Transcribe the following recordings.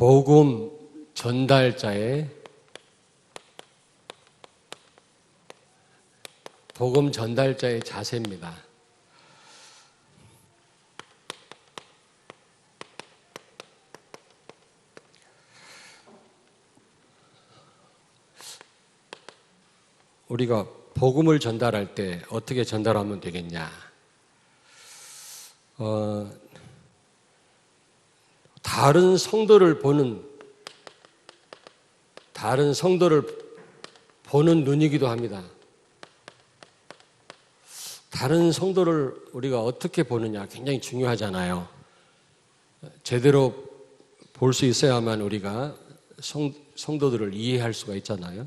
복음 전달자의 자세입니다. 우리가 복음을 전달할 때 어떻게 전달하면 되겠냐? 다른 성도를 보는 눈이기도 합니다. 다른 성도를 우리가 어떻게 보느냐 굉장히 중요하잖아요. 제대로 볼 수 있어야만 우리가 성도들을 이해할 수가 있잖아요.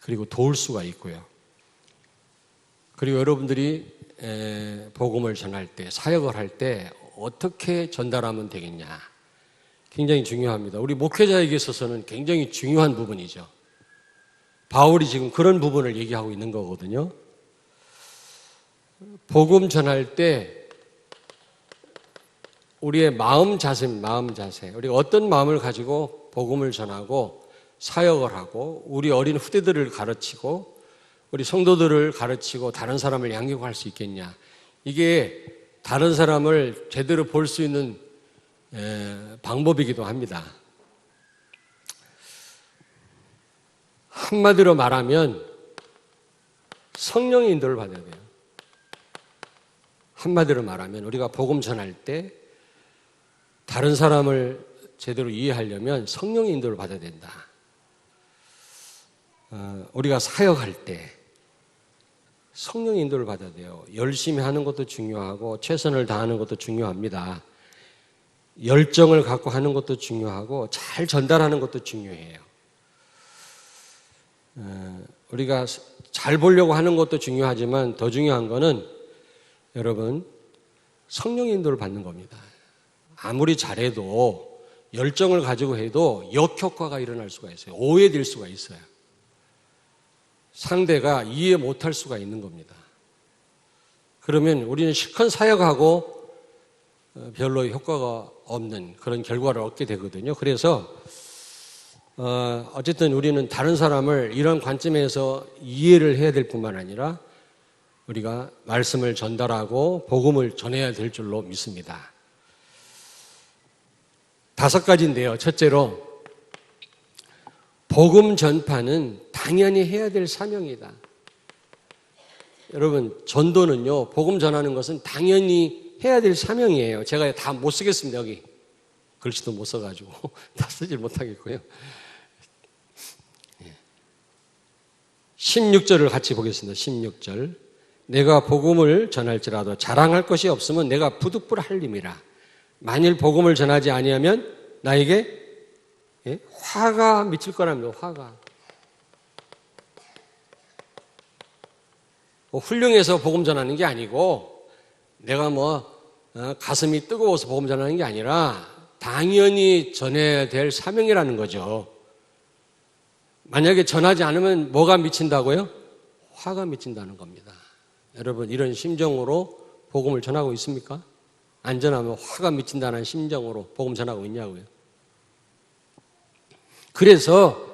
그리고 도울 수가 있고요. 그리고 여러분들이 복음을 전할 때, 사역을 할 때 어떻게 전달하면 되겠냐. 굉장히 중요합니다. 우리 목회자에게 있어서는 굉장히 중요한 부분이죠. 바울이 지금 그런 부분을 얘기하고 있는 거거든요. 복음 전할 때 우리의 마음 자세. 우리가 어떤 마음을 가지고 복음을 전하고 사역을 하고 우리 어린 후대들을 가르치고 우리 성도들을 가르치고 다른 사람을 양육할 수 있겠냐. 이게 다른 사람을 제대로 볼 수 있는 방법이기도 합니다. 한마디로 말하면 성령의 인도를 받아야 돼요. 한마디로 말하면 우리가 복음 전할 때 다른 사람을 제대로 이해하려면 성령의 인도를 받아야 된다. 우리가 사역할 때 성령의 인도를 받아야 돼요. 열심히 하는 것도 중요하고 최선을 다하는 것도 중요합니다. 열정을 갖고 하는 것도 중요하고 잘 전달하는 것도 중요해요. 우리가 잘 보려고 하는 것도 중요하지만 더 중요한 거는 여러분 성령의 인도를 받는 겁니다. 아무리 잘해도 열정을 가지고 해도 역효과가 일어날 수가 있어요. 오해될 수가 있어요. 상대가 이해 못할 수가 있는 겁니다. 그러면 우리는 실컷 사역하고 별로 효과가 없는 그런 결과를 얻게 되거든요. 그래서 어쨌든 우리는 다른 사람을 이런 관점에서 이해를 해야 될 뿐만 아니라 우리가 말씀을 전달하고 복음을 전해야 될 줄로 믿습니다. 5가지인데요. 첫째로 복음 전파는 당연히 해야 될 사명이다. 여러분 전도는요. 복음 전하는 것은 당연히 해야 될 사명이에요. 제가 다 못 쓰겠습니다. 여기 글씨도 못 써가지고 다 쓰질 못하겠고요. 16절을 같이 보겠습니다. 16절 내가 복음을 전할지라도 자랑할 것이 없으면 내가 부득불 할림이라. 만일 복음을 전하지 아니하면 나에게 화가 미칠 거랍니다. 화가. 훌륭해서 복음 전하는 게 아니고 내가 가슴이 뜨거워서 복음 전하는 게 아니라 당연히 전해야 될 사명이라는 거죠. 만약에 전하지 않으면 뭐가 미친다고요? 화가 미친다는 겁니다. 여러분 이런 심정으로 복음을 전하고 있습니까? 안 전하면 화가 미친다는 심정으로 복음 전하고 있냐고요. 그래서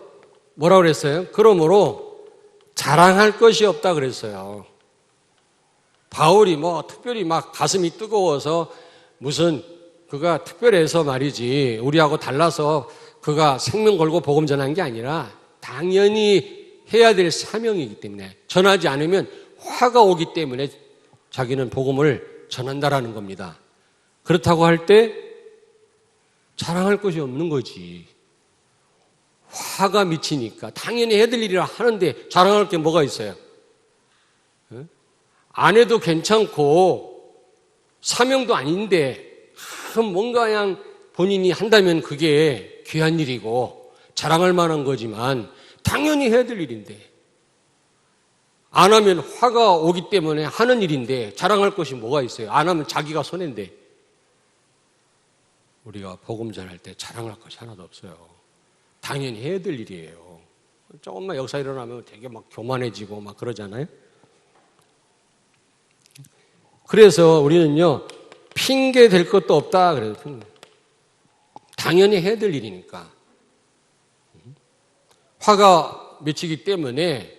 뭐라고 그랬어요? 그러므로 자랑할 것이 없다 그랬어요. 바울이 특별히 가슴이 뜨거워서 무슨 그가 특별해서 말이지 우리하고 달라서 그가 생명 걸고 복음 전한 게 아니라 당연히 해야 될 사명이기 때문에 전하지 않으면 화가 오기 때문에 자기는 복음을 전한다라는 겁니다. 그렇다고 할 때 자랑할 것이 없는 거지. 화가 미치니까 당연히 해야 될 일이라 하는데 자랑할 게 뭐가 있어요? 안 해도 괜찮고 사명도 아닌데 뭔가 그냥 본인이 한다면 그게 귀한 일이고 자랑할 만한 거지만 당연히 해야 될 일인데 안 하면 화가 오기 때문에 하는 일인데 자랑할 것이 뭐가 있어요? 안 하면 자기가 손해인데 우리가 복음 전할 때 자랑할 것이 하나도 없어요. 당연히 해야 될 일이에요. 조금만 역사 일어나면 되게 교만해지고 그러잖아요. 그래서 우리는요 핑계 될 것도 없다 그래요. 당연히 해야 될 일이니까. 화가 맺히기 때문에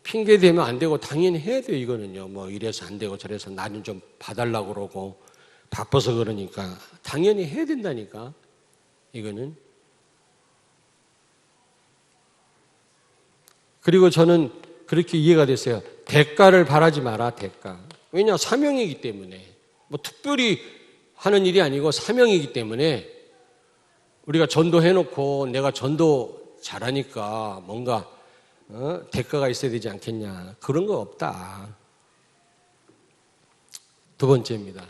핑계 대면 안 되고 당연히 해야 돼요, 이거는요. 뭐 이래서 안 되고 저래서 나는 좀 봐달라고 그러고 바빠서 그러니까 당연히 해야 된다니까, 이거는. 그리고 저는 그렇게 이해가 됐어요. 대가를 바라지 마라, 대가. 왜냐, 사명이기 때문에. 뭐 특별히 하는 일이 아니고 사명이기 때문에 우리가 전도해놓고 내가 전도 잘하니까 뭔가 대가가 있어야 되지 않겠냐. 그런 거 없다. 두 번째입니다.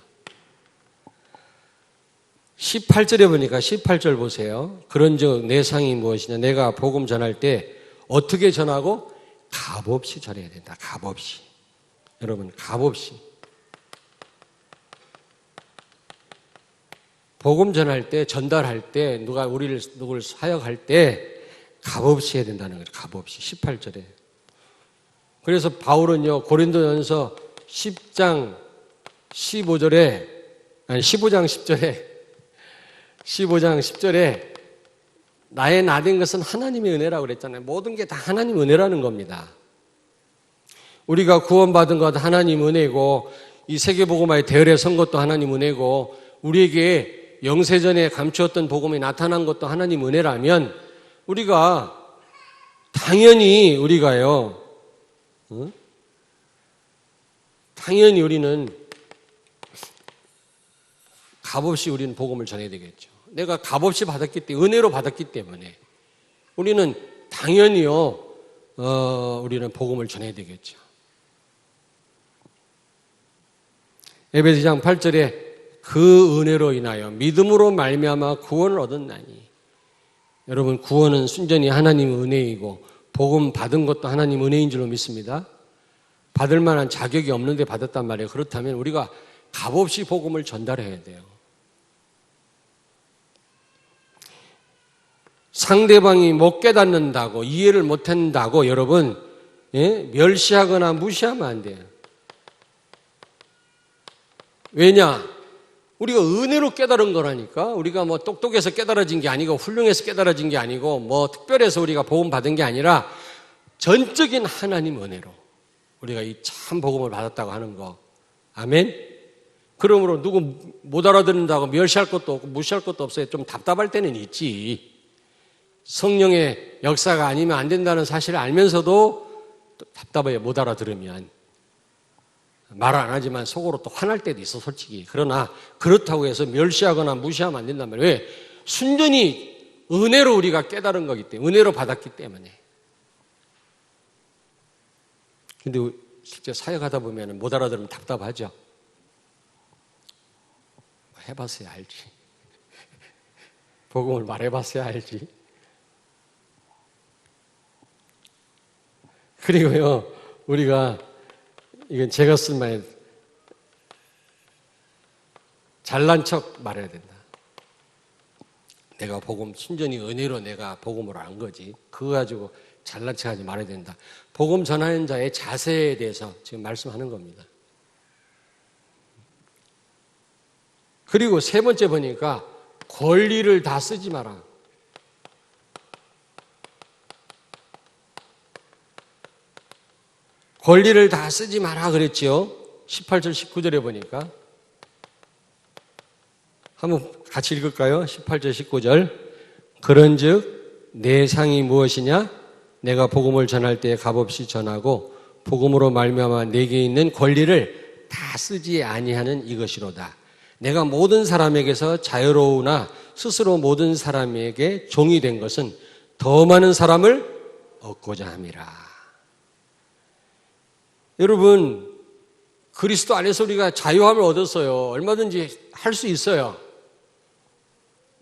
18절에 보니까 18절 보세요. 그런즉 내 상이 무엇이냐. 내가 복음 전할 때 어떻게 전하고? 값없이 전해야 된다. 값없이. 여러분, 값없이. 복음 전할 때, 전달할 때, 누구를 사역할 때 값없이 해야 된다는 거예요. 값없이. 18절에. 그래서 바울은요, 고린도전서 10장 15절에, 아니 15장 10절에 나의 나된 것은 하나님의 은혜라고 그랬잖아요. 모든 게 다 하나님 은혜라는 겁니다. 우리가 구원받은 것 하나님 은혜고, 이 세계복음화의 대열에 선 것도 하나님 은혜고, 우리에게 영세전에 감추었던 복음이 나타난 것도 하나님 은혜라면 우리가 당연히 우리가요, 당연히 우리는 값없이 우리는 복음을 전해야 되겠죠. 내가 값없이 받았기 때문에, 은혜로 받았기 때문에 우리는 당연히요, 우리는 복음을 전해야 되겠죠. 에베소서 8절에 그 은혜로 인하여 믿음으로 말미암아 구원을 얻었나니. 여러분, 구원은 순전히 하나님의 은혜이고 복음 받은 것도 하나님 은혜인 줄로 믿습니다. 받을 만한 자격이 없는데 받았단 말이에요. 그렇다면 우리가 값없이 복음을 전달해야 돼요. 상대방이 못 깨닫는다고, 이해를 못한다고 여러분, 멸시하거나 무시하면 안 돼요. 왜냐? 우리가 은혜로 깨달은 거라니까. 우리가 뭐 똑똑해서 깨달아진 게 아니고 훌륭해서 깨달아진 게 아니고 뭐 특별해서 우리가 복음 받은 게 아니라 전적인 하나님 은혜로 우리가 이 참 복음을 받았다고 하는 거. 아멘? 그러므로 누구 못 알아듣는다고 멸시할 것도 없고 무시할 것도 없어요. 좀 답답할 때는 있지. 성령의 역사가 아니면 안 된다는 사실을 알면서도 답답해요. 못 알아들으면. 말 안 하지만 속으로 또 화날 때도 있어, 솔직히. 그러나 그렇다고 해서 멸시하거나 무시하면 안 된단 말이에요. 왜? 순전히 은혜로 우리가 깨달은 거기 때문에, 은혜로 받았기 때문에. 근데 실제 사역하다 보면 못 알아들으면 답답하죠. 해봤어야 알지. 복음을 말해봤어야 알지. 그리고요, 우리가, 이건 제가 쓴 말이에요. 잘난 척 말해야 된다. 내가 복음, 순전히 은혜로 내가 복음을 안 거지. 그거 가지고 잘난 척 하지 말아야 된다. 복음 전하는 자의 자세에 대해서 지금 말씀하는 겁니다. 그리고 세 번째 보니까 권리를 다 쓰지 마라. 권리를 다 쓰지 마라 그랬지요. 18절 19절에 보니까. 한번 같이 읽을까요? 18절 19절. 그런즉 내 상이 무엇이냐? 내가 복음을 전할 때 값없이 전하고 복음으로 말미암아 내게 있는 권리를 다 쓰지 아니하는 이것이로다. 내가 모든 사람에게서 자유로우나 스스로 모든 사람에게 종이 된 것은 더 많은 사람을 얻고자 함이라. 여러분, 그리스도 안에서 우리가 자유함을 얻었어요. 얼마든지 할 수 있어요.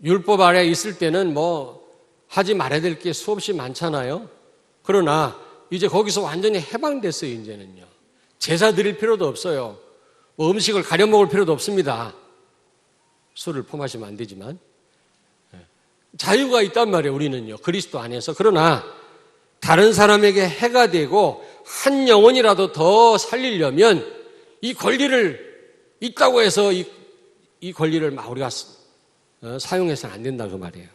율법 아래 있을 때는 뭐 하지 말아야 될 게 수없이 많잖아요. 그러나 이제 거기서 완전히 해방됐어요. 이제는요. 제사 드릴 필요도 없어요. 뭐 음식을 가려 먹을 필요도 없습니다. 술을 포마시면 안 되지만 자유가 있단 말이에요. 우리는요. 그리스도 안에서. 그러나 다른 사람에게 해가 되고 한 영혼이라도 더 살리려면 이 권리를 있다고 해서 이 권리를 막 우리가 사용해서는 안 된다 그 말이에요.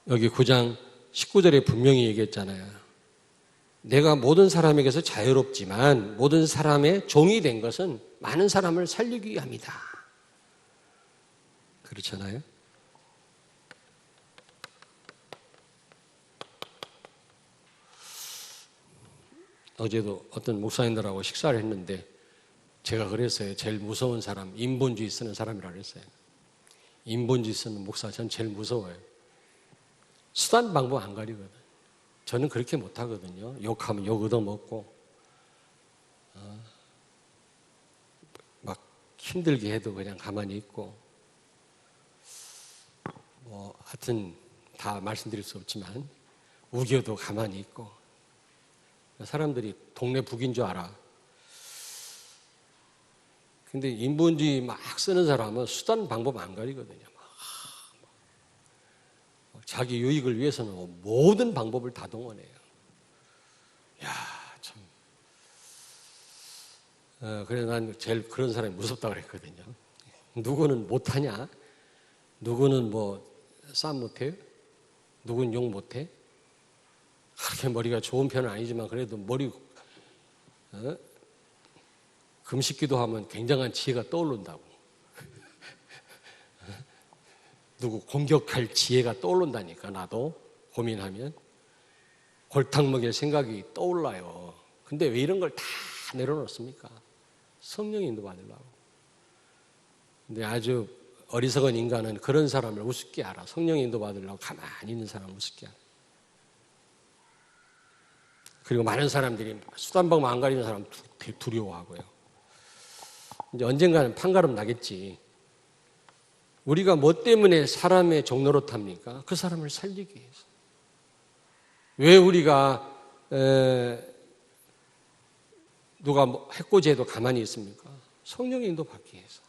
여기 9장 19절에 분명히 얘기했잖아요. 내가 모든 사람에게서 자유롭지만 모든 사람의 종이 된 것은 많은 사람을 살리기 위함이다. 그렇잖아요. 어제도 어떤 목사님들하고 식사를 했는데 제가 그랬어요. 제일 무서운 사람, 인본주의 쓰는 사람이라고 그랬어요. 인본주의 쓰는 목사, 전 제일 무서워요. 수단 방법 안 가리거든. 저는 그렇게 못하거든요. 욕하면 욕 얻어먹고 막 힘들게 해도 그냥 가만히 있고 뭐 하여튼 다 말씀드릴 수 없지만 우겨도 가만히 있고 사람들이 동네 북인 줄 알아. 근데 인본주의 막 쓰는 사람은 수단 방법 안 가리거든요. 자기 유익을 위해서는 모든 방법을 다 동원해요. 야, 참. 그래서 난 제일 그런 사람이 무섭다고 그랬거든요. 누구는 못하냐? 누구는 뭐 싸움 못해요? 누구는 욕 못해? 그렇게 머리가 좋은 편은 아니지만 그래도 머리 금식기도 하면 굉장한 지혜가 떠오른다고. 누구 공격할 지혜가 떠오른다니까. 나도 고민하면 골탕 먹일 생각이 떠올라요. 근데 왜 이런 걸 다 내려놓습니까? 성령의 인도 받으려고. 근데 아주 어리석은 인간은 그런 사람을 우습게 알아. 성령의 인도 받으려고 가만히 있는 사람을 우습게 알아. 그리고 많은 사람들이 수단방법 안 가리는 사람 두려워하고요. 이제 언젠가는 판가름 나겠지. 우리가 뭐 때문에 사람의 종로릇 합니까? 그 사람을 살리기 위해서. 왜 우리가 누가 뭐 해코지해도 가만히 있습니까? 성령의 인도 받기 위해서.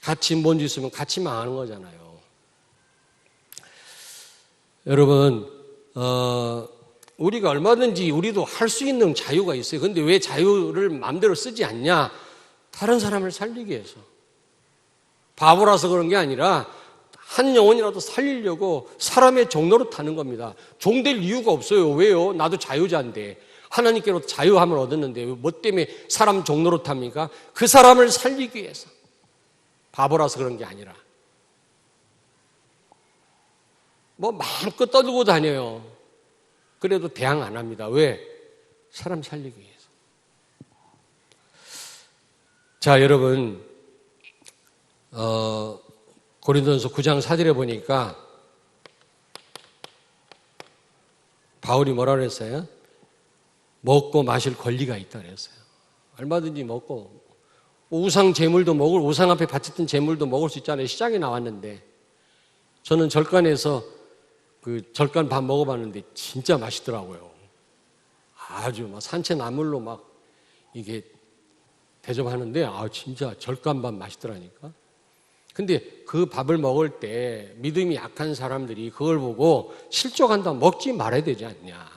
같이 뭔지 있으면 같이 망하는 거잖아요. 여러분, 우리가 얼마든지 우리도 할 수 있는 자유가 있어요. 그런데 왜 자유를 마음대로 쓰지 않냐? 다른 사람을 살리기 위해서. 바보라서 그런 게 아니라 한 영혼이라도 살리려고 사람의 종로로 타는 겁니다. 종될 이유가 없어요. 왜요? 나도 자유자인데. 하나님께로 자유함을 얻었는데 뭐 때문에 사람 종로로 탑니까? 그 사람을 살리기 위해서. 바보라서 그런 게 아니라. 뭐 마음껏 떠들고 다녀요. 그래도 대항 안 합니다. 왜? 사람 살리기 위해서. 자, 여러분, 고린도전서 9장 4절에 보니까 바울이 뭐라 그랬어요? 먹고 마실 권리가 있다 그랬어요. 얼마든지 먹고 우상 제물도 먹을, 우상 앞에 바쳤던 제물도 먹을 수 있잖아요. 시장에 나왔는데 저는 절간에서 그 절간 밥 먹어봤는데 진짜 맛있더라고요. 아주 막 산채 나물로 막 이게 대접하는데 진짜 절간 밥 맛있더라니까. 근데 그 밥을 먹을 때 믿음이 약한 사람들이 그걸 보고 실족한다면 먹지 말아야 되지 않냐.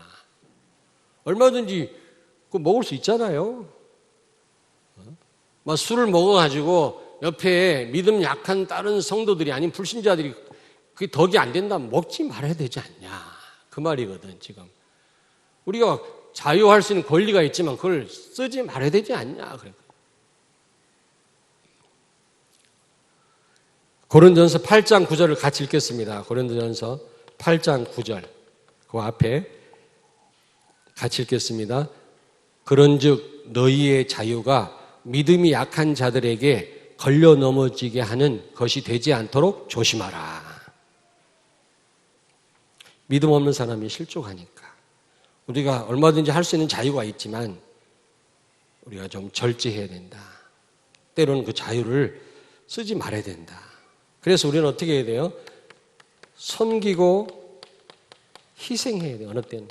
얼마든지 그거 먹을 수 있잖아요. 막 술을 먹어가지고 옆에 믿음 약한 다른 성도들이 아닌 불신자들이 그게 덕이 안 된다면 먹지 말아야 되지 않냐. 그 말이거든, 지금. 우리가 자유할 수 있는 권리가 있지만 그걸 쓰지 말아야 되지 않냐. 고린도전서 8장 9절을 같이 읽겠습니다. 고린도전서 8장 9절. 그 앞에 같이 읽겠습니다. 그런즉 너희의 자유가 믿음이 약한 자들에게 걸려 넘어지게 하는 것이 되지 않도록 조심하라. 믿음 없는 사람이 실족하니까. 우리가 얼마든지 할 수 있는 자유가 있지만 우리가 좀 절제해야 된다. 때로는 그 자유를 쓰지 말아야 된다. 그래서 우리는 어떻게 해야 돼요? 섬기고 희생해야 돼요. 어느 때는.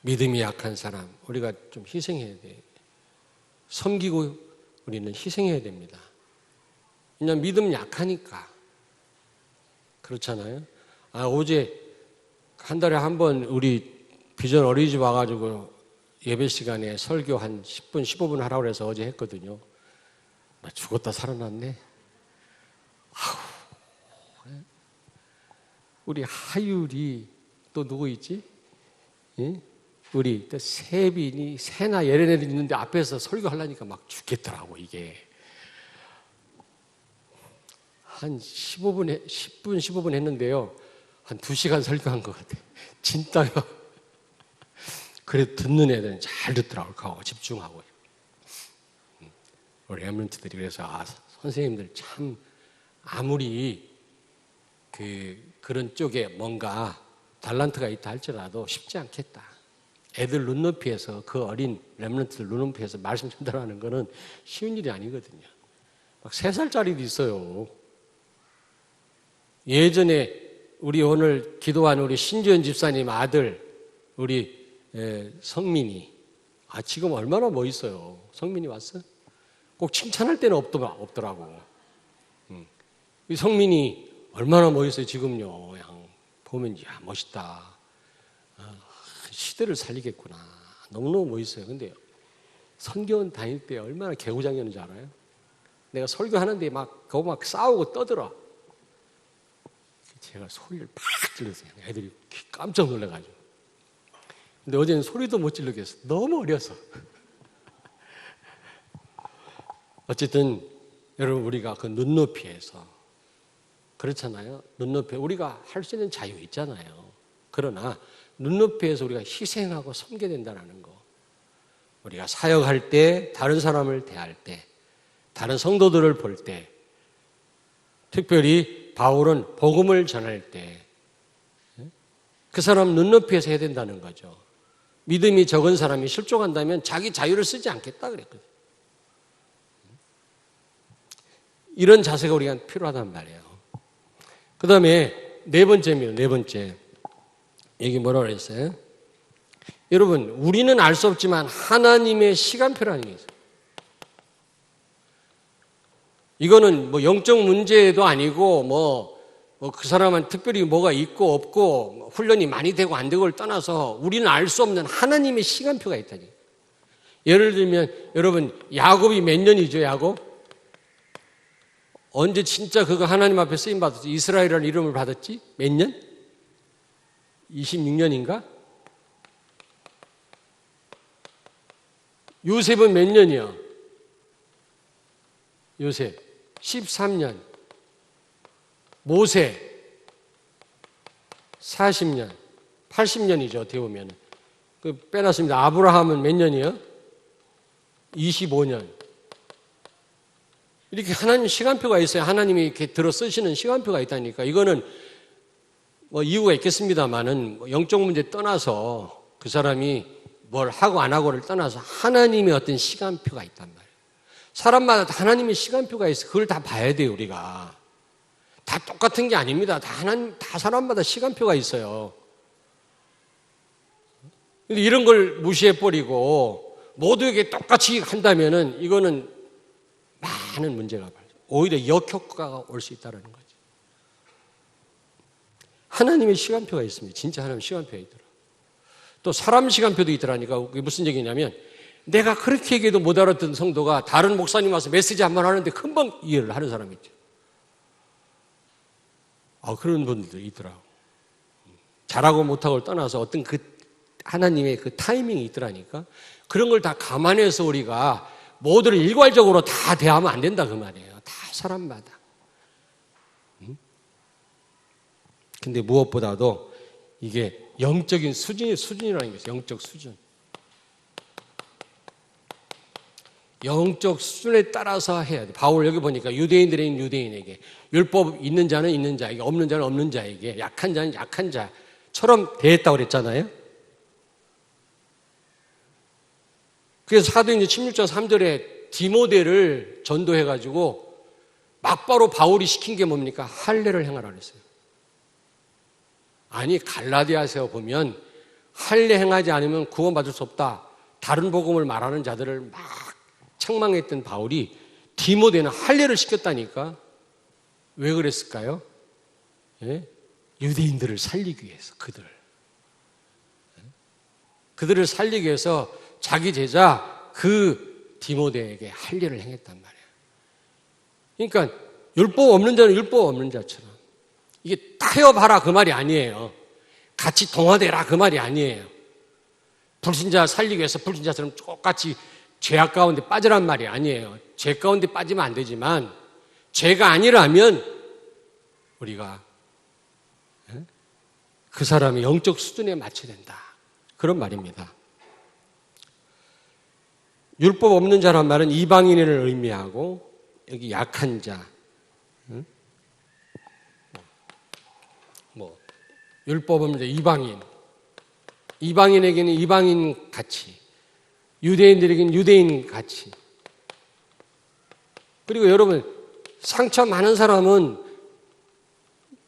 믿음이 약한 사람, 우리가 좀 희생해야 돼요. 섬기고 우리는 희생해야 됩니다. 그냥 믿음 약하니까. 그렇잖아요. 어제 한 달에 한 번 우리 비전 어린이집 와가지고 예배 시간에 설교 한 10분, 15분 하라고 해서 어제 했거든요. 나 죽었다 살아났네. 우리 하율이 또 누구 있지? 예? 우리 또 세빈이, 세나 예레네들 있는데 앞에서 설교하려니까 막 죽겠더라고, 이게. 한 10분, 15분 했는데요. 한 2시간 설교한 것 같아요. 진짜요. 그래도 듣는 애들은 잘 듣더라고요. 집중하고. 우리 렘넌트들이 그래서 선생님들 참 아무리 그런 쪽에 뭔가 달란트가 있다 할지라도 쉽지 않겠다. 애들 눈높이에서 그 어린 렘넌트들 눈높이에서 말씀 전달하는 거는 쉬운 일이 아니거든요. 막 3살짜리도 있어요. 예전에 우리 오늘 기도한 우리 신지연 집사님 아들 우리 성민이 지금 얼마나 멋있어요. 성민이 왔어? 꼭 칭찬할 때는 없더라고. 이 성민이 얼마나 멋있어요. 지금요. 그냥 보면 야 멋있다. 시대를 살리겠구나. 너무너무 멋있어요. 근데 선교원 다닐 때 얼마나 개구장이었는지 알아요? 내가 설교하는데 그거 막 싸우고 떠들어. 제가 소리를 팍 질렀어요. 애들이 깜짝 놀라가지고. 근데 어제는 소리도 못 질르겠어. 너무 어려서. 어쨌든 여러분 우리가 그 눈높이에서 그렇잖아요. 눈높이에 우리가 할 수 있는 자유 있잖아요. 그러나 눈높이에서 우리가 희생하고 섬겨야 된다는 거. 우리가 사역할 때, 다른 사람을 대할 때, 다른 성도들을 볼 때, 특별히 바울은 복음을 전할 때 그 사람 눈높이에서 해야 된다는 거죠. 믿음이 적은 사람이 실족한다면 자기 자유를 쓰지 않겠다 그랬거든요. 이런 자세가 우리가 필요하단 말이에요. 그 다음에 네 번째입니다. 네 번째. 여기 뭐라고 그랬어요? 여러분, 우리는 알 수 없지만 하나님의 시간표라는 게 있어요. 이거는 뭐 영적 문제도 아니고 그 사람은 특별히 뭐가 있고 없고 훈련이 많이 되고 안 되고를 떠나서 우리는 알 수 없는 하나님의 시간표가 있다니. 예를 들면 여러분 야곱이 몇 년이죠? 야곱? 언제 진짜 그거 하나님 앞에 쓰임 받았지? 이스라엘이라는 이름을 받았지? 몇 년? 26년인가? 요셉은 몇 년이야? 요셉 13년. 모세 40년. 80년이죠. 어떻게 보면. 빼놨습니다. 아브라함은 몇 년이요? 25년. 이렇게 하나님 시간표가 있어요. 하나님이 이렇게 들어 쓰시는 시간표가 있다니까. 이거는 뭐 이유가 있겠습니다만은 영적 문제 떠나서 그 사람이 뭘 하고 안 하고를 떠나서 하나님의 어떤 시간표가 있단 말이에요. 사람마다 다 하나님의 시간표가 있어. 그걸 다 봐야 돼요, 우리가. 다 똑같은 게 아닙니다. 다 사람마다 시간표가 있어요. 근데 이런 걸 무시해버리고 모두에게 똑같이 한다면은 이거는 많은 문제가 발생. 오히려 역효과가 올 수 있다는 거죠. 하나님의 시간표가 있습니다. 진짜 하나님의 시간표가 있더라. 또 사람 시간표도 있더라니까. 그게 무슨 얘기냐면 내가 그렇게 얘기해도 못 알아듣는 성도가 다른 목사님 와서 메시지 한 번 하는데 금방 이해를 하는 사람이 있죠. 그런 분들도 있더라고. 잘하고 못하고를 떠나서 어떤 그 하나님의 그 타이밍이 있더라니까. 그런 걸 다 감안해서 우리가 모두를 일괄적으로 다 대하면 안 된다 그 말이에요. 다 사람마다. 근데 무엇보다도 이게 영적인 수준이라는 게 있어요. 영적 수준. 영적 수준에 따라서 해야 돼. 바울 여기 보니까 유대인들인 유대인에게, 율법 있는 자는 있는 자에게, 없는 자는 없는 자에게, 약한 자는 약한 자처럼 대했다고 그랬잖아요. 그래서 사도행전 16장 3절에 디모데를 전도해가지고 막바로 바울이 시킨 게 뭡니까? 할례를 행하라 그랬어요. 아니 갈라디아서에 보면 할례 행하지 않으면 구원받을 수 없다. 다른 복음을 말하는 자들을 막 책망했던 바울이 디모데는 할례를 시켰다니까. 왜 그랬을까요? 예? 유대인들을 살리기 위해서 그들. 그들을 살리기 위해서 자기 제자 그 디모데에게 할 일을 행했단 말이에요. 그러니까 율법 없는 자는 율법 없는 자처럼 이게 타협하라 그 말이 아니에요. 같이 동화되라 그 말이 아니에요. 불신자 살리기 위해서 불신자처럼 똑같이 죄악 가운데 빠지란 말이 아니에요. 죄 가운데 빠지면 안 되지만 죄가 아니라면 우리가 그 사람의 영적 수준에 맞춰야 된다. 그런 말입니다. 율법 없는 자란 말은 이방인을 의미하고 여기 약한 자, 율법 없는 자, 이방인에게는 이방인 같이, 유대인들에게는 유대인 같이. 그리고 여러분 상처 많은 사람은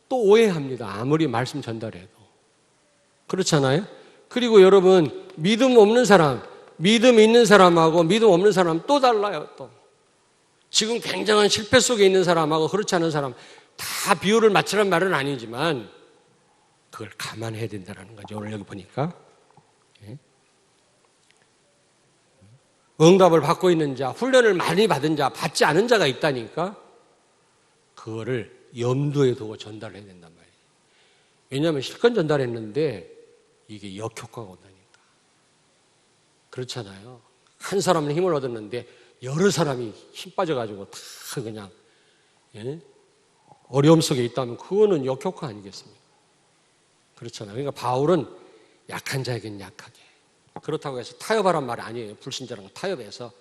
또 오해합니다. 아무리 말씀 전달해도. 그렇잖아요? 그리고 여러분 믿음 없는 사람, 믿음 있는 사람하고 믿음 없는 사람 또 달라요. 또 지금 굉장한 실패 속에 있는 사람하고 그렇지 않은 사람 다 비율을 맞추란 말은 아니지만 그걸 감안해야 된다는 거죠. 오늘 여기 보니까 응답을 받고 있는 자, 훈련을 많이 받은 자, 받지 않은 자가 있다니까 그거를 염두에 두고 전달해야 된단 말이에요. 왜냐하면 실컷 전달했는데 이게 역효과가 온다니까. 그렇잖아요. 한 사람은 힘을 얻었는데 여러 사람이 힘 빠져가지고 다 그냥 어려움 속에 있다면 그거는 역효과 아니겠습니까? 그렇잖아요. 그러니까 바울은 약한 자에겐 약하게. 그렇다고 해서 타협하란 말이 아니에요. 불신자랑 타협해서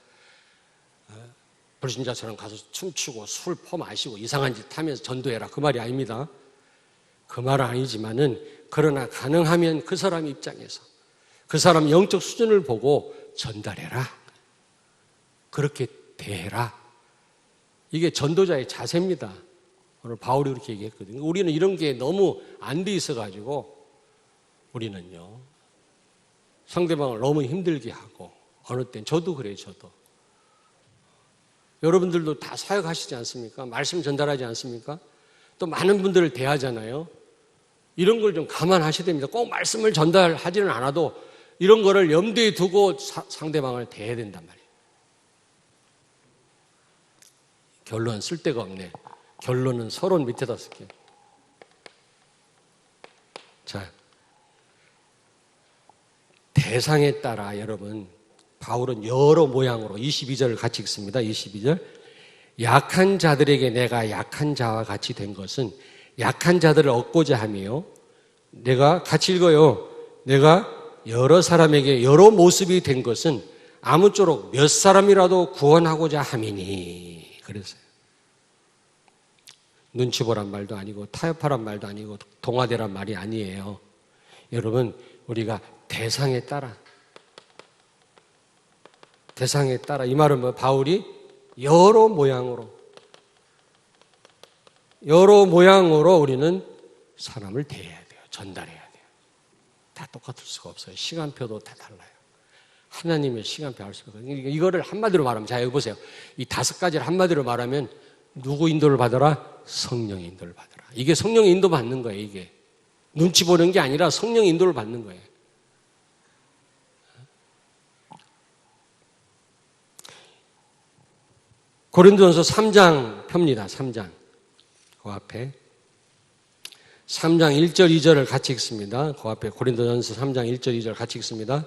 불신자처럼 가서 춤추고 술 퍼마시고 이상한 짓 하면서 전도해라. 그 말이 아닙니다. 그 말은 아니지만은 그러나 가능하면 그 사람 입장에서 그 사람 영적 수준을 보고 전달해라. 그렇게 대해라. 이게 전도자의 자세입니다. 오늘 바울이 그렇게 얘기했거든요. 우리는 이런 게 너무 안 돼 있어가지고 우리는요 상대방을 너무 힘들게 하고 어느 땐 저도 그래요. 저도 여러분들도 다 사역하시지 않습니까? 말씀 전달하지 않습니까? 또 많은 분들을 대하잖아요. 이런 걸 좀 감안하셔야 됩니다. 꼭 말씀을 전달하지는 않아도 이런 거를 염두에 두고 상대방을 대해야 된단 말이에요. 결론 쓸데가 없네. 결론은 서론 밑에다 쓸게요. 자, 대상에 따라 여러분 바울은 여러 모양으로 22절을 같이 읽습니다. 22절 약한 자들에게 내가 약한 자와 같이 된 것은 약한 자들을 얻고자 함이요. 내가 같이 읽어요. 내가 여러 사람에게 여러 모습이 된 것은 아무쪼록 몇 사람이라도 구원하고자 함이니. 그랬어요. 눈치 보란 말도 아니고 타협하란 말도 아니고 동화되란 말이 아니에요. 여러분 우리가 대상에 따라 이 말은 뭐 바울이 여러 모양으로 우리는 사람을 대해야 돼요. 전달해야 돼요. 다 똑같을 수가 없어요. 시간표도 다 달라요. 하나님의 시간표 알 수가 없어요. 이거를 한마디로 말하면 자 여기 보세요. 이 5가지를 한마디로 말하면 누구 인도를 받아라? 성령의 인도를 받아라. 이게 성령의 인도 받는 거예요. 이게 눈치 보는 게 아니라 성령의 인도를 받는 거예요. 고린도전서 3장 펴니다. 3장. 그 앞에 3장 1절 2절을 같이 읽습니다. 그 앞에 고린도전서 3장 1절 2절 같이 읽습니다.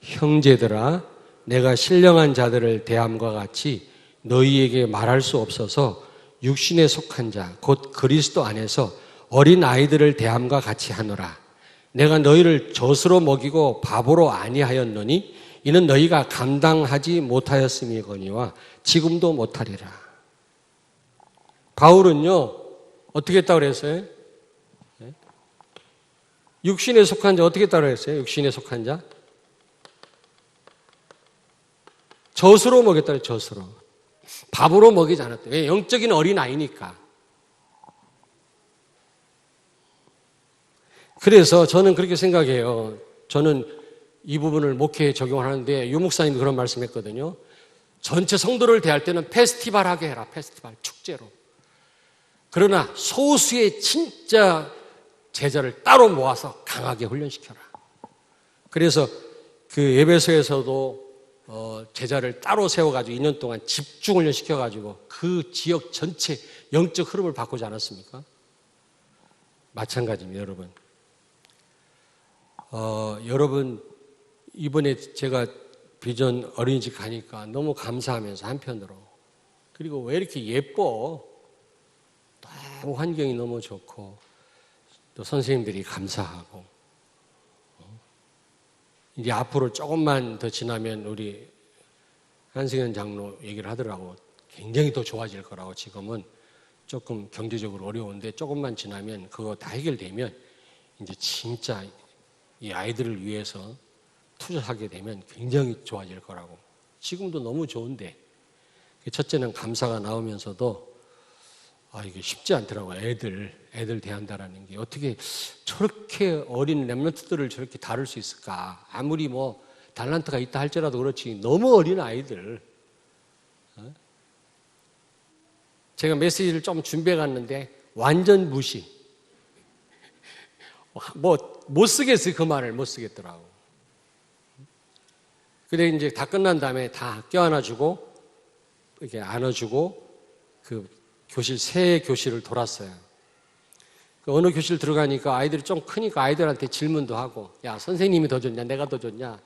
형제들아 내가 신령한 자들을 대함과 같이 너희에게 말할 수 없어서 육신에 속한 자 곧 그리스도 안에서 어린 아이들을 대함과 같이 하노라. 내가 너희를 젖으로 먹이고 밥으로 아니하였노니 이는 너희가 감당하지 못하였음이거니와 지금도 못하리라. 바울은요 어떻게 했다고 그랬어요? 육신에 속한 자 어떻게 했다고 그랬어요? 육신에 속한 자 젖으로 먹였다 그랬어요. 젖으로. 밥으로 먹이지 않았대요. 왜? 영적인 어린아이니까. 그래서 저는 그렇게 생각해요. 저는 이 부분을 목회에 적용을 하는데 유 목사님이 그런 말씀했거든요. 전체 성도를 대할 때는 페스티벌 하게 해라. 페스티벌, 축제로. 그러나 소수의 진짜 제자를 따로 모아서 강하게 훈련시켜라. 그래서 그 에베소에서도 제자를 따로 세워가지고 2년 동안 집중을 시켜가지고 그 지역 전체 영적 흐름을 바꾸지 않았습니까? 마찬가지입니다, 여러분. 여러분, 이번에 제가 비전 어린이집 가니까 너무 감사하면서 한편으로, 그리고 왜 이렇게 예뻐? 너무 환경이 너무 좋고, 또 선생님들이 감사하고, 이제 앞으로 조금만 더 지나면 우리 한승현 장로 얘기를 하더라고. 굉장히 더 좋아질 거라고. 지금은 조금 경제적으로 어려운데 조금만 지나면 그거 다 해결되면 이제 진짜 이 아이들을 위해서 투자하게 되면 굉장히 좋아질 거라고. 지금도 너무 좋은데 첫째는 감사가 나오면서도 이게 쉽지 않더라고요. 애들 대한다라는 게 어떻게 저렇게 어린 렘넌트들을 저렇게 다룰 수 있을까? 아무리 뭐 달란트가 있다 할지라도 그렇지 너무 어린 아이들. 제가 메시지를 좀 준비해 갔는데 완전 무시. 못 쓰겠어요. 그 말을 못 쓰겠더라고. 근데 이제 다 끝난 다음에 다 껴안아주고 이렇게 안아주고 그 새 교실을 돌았어요. 어느 교실 들어가니까 아이들이 좀 크니까 아이들한테 질문도 하고, 야, 선생님이 더 좋냐, 내가 더 좋냐?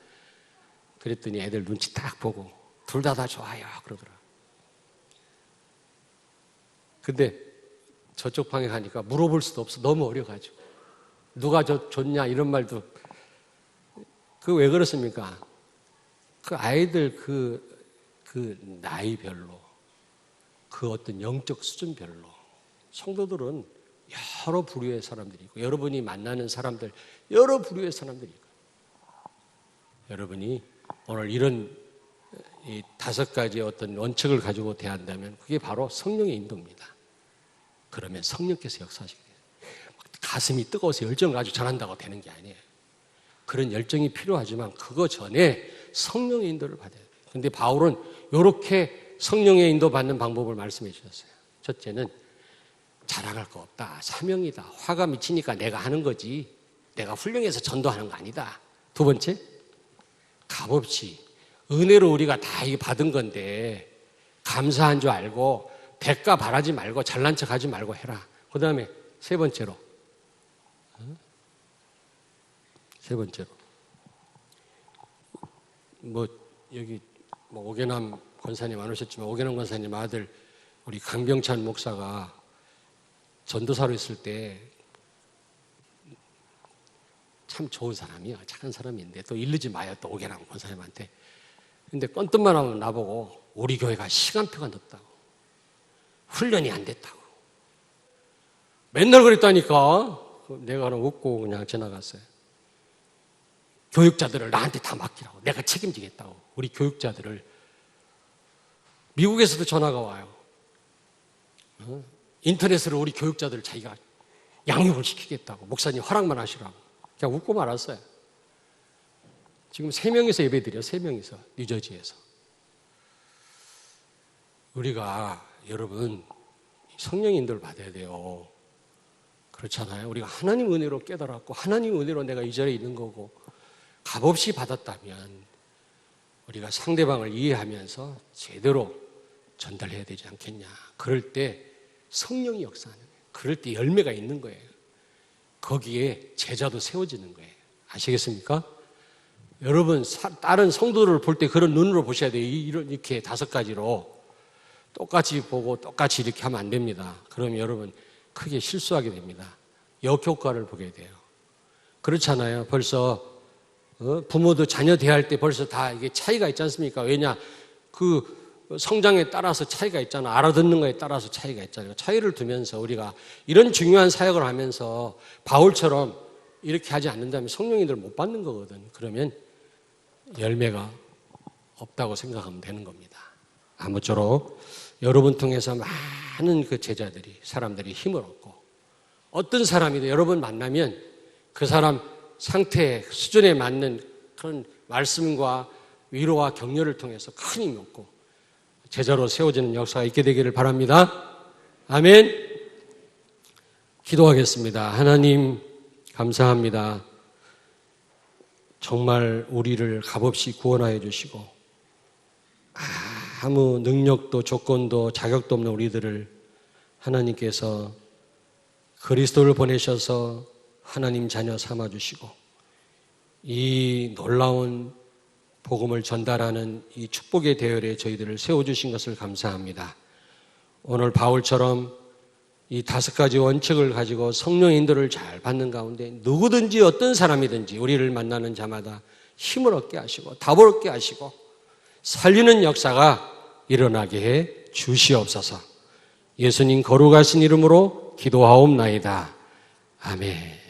그랬더니 애들 눈치 딱 보고, 둘 다 좋아요. 그러더라. 근데 저쪽 방에 가니까 물어볼 수도 없어. 너무 어려가지고. 누가 좋냐, 이런 말도. 그거 왜 그렇습니까? 그 아이들 그 나이별로, 그 어떤 영적 수준별로 성도들은 여러 부류의 사람들이 있고 여러분이 만나는 사람들 여러 부류의 사람들이 있고 여러분이 오늘 이런 이 5가지의 어떤 원칙을 가지고 대한다면 그게 바로 성령의 인도입니다. 그러면 성령께서 역사하시게 돼요. 가슴이 뜨거워서 열정을 가지고 전한다고 되는 게 아니에요. 그런 열정이 필요하지만 그거 전에 성령의 인도를 받아야 돼요. 그런데 바울은 이렇게 성령의 인도 받는 방법을 말씀해 주셨어요. 첫째는 자랑할 거 없다. 사명이다. 화가 미치니까 내가 하는 거지. 내가 훌륭해서 전도하는 거 아니다. 두 번째, 값없이 은혜로 우리가 다 이게 받은 건데 감사한 줄 알고 대가 바라지 말고 잘난 척 하지 말고 해라. 그 다음에 세 번째로 여기 오계남 권사님 안 오셨지만 오계남 권사님 아들 우리 강병찬 목사가 전도사로 있을 때 참 좋은 사람이야. 착한 사람인데 또 이르지 마요. 또 오계남 권사님한테. 근데 껌뜸만 하면 나보고 우리 교회가 시간표가 늦다고. 훈련이 안 됐다고. 맨날 그랬다니까. 내가 그냥 웃고 그냥 지나갔어요. 교육자들을 나한테 다 맡기라고. 내가 책임지겠다고. 우리 교육자들을. 미국에서도 전화가 와요. 인터넷으로 우리 교육자들을 자기가 양육을 시키겠다고. 목사님 허락만 하시라고. 그냥 웃고 말았어요. 지금 3명이서 예배드려요. 3명이서. 뉴저지에서. 우리가 여러분 성령의 인도를 받아야 돼요. 그렇잖아요. 우리가 하나님 은혜로 깨달았고 하나님 은혜로 내가 이 자리에 있는 거고 값없이 받았다면 우리가 상대방을 이해하면서 제대로 전달해야 되지 않겠냐. 그럴 때 성령이 역사하는 거예요. 그럴 때 열매가 있는 거예요. 거기에 제자도 세워지는 거예요. 아시겠습니까? 여러분 다른 성도를 볼 때 그런 눈으로 보셔야 돼요. 이렇게 5가지로 똑같이 보고 똑같이 이렇게 하면 안 됩니다. 그럼 여러분 크게 실수하게 됩니다. 역효과를 보게 돼요. 그렇잖아요. 벌써 부모도 자녀 대할 때 벌써 다 이게 차이가 있지 않습니까? 왜냐? 그 성장에 따라서 차이가 있잖아. 알아듣는 거에 따라서 차이가 있잖아요. 차이를 두면서 우리가 이런 중요한 사역을 하면서 바울처럼 이렇게 하지 않는다면 성령님들 못 받는 거거든. 그러면 열매가 없다고 생각하면 되는 겁니다. 아무쪼록 여러분 통해서 많은 그 제자들이 사람들이 힘을 얻고 어떤 사람이든 여러분 만나면 그 사람 상태 수준에 맞는 그런 말씀과 위로와 격려를 통해서 큰 힘이 얻고 제자로 세워지는 역사가 있게 되기를 바랍니다. 아멘. 기도하겠습니다. 하나님 감사합니다. 정말 우리를 값없이 구원하여 주시고 아무 능력도 조건도 자격도 없는 우리들을 하나님께서 그리스도를 보내셔서 하나님 자녀 삼아주시고 이 놀라운 복음을 전달하는 이 축복의 대열에 저희들을 세워주신 것을 감사합니다. 오늘 바울처럼 이 5가지 원칙을 가지고 성령 인도를 잘 받는 가운데 누구든지 어떤 사람이든지 우리를 만나는 자마다 힘을 얻게 하시고 답을 얻게 하시고 살리는 역사가 일어나게 해 주시옵소서. 예수님 거룩하신 이름으로 기도하옵나이다. 아멘.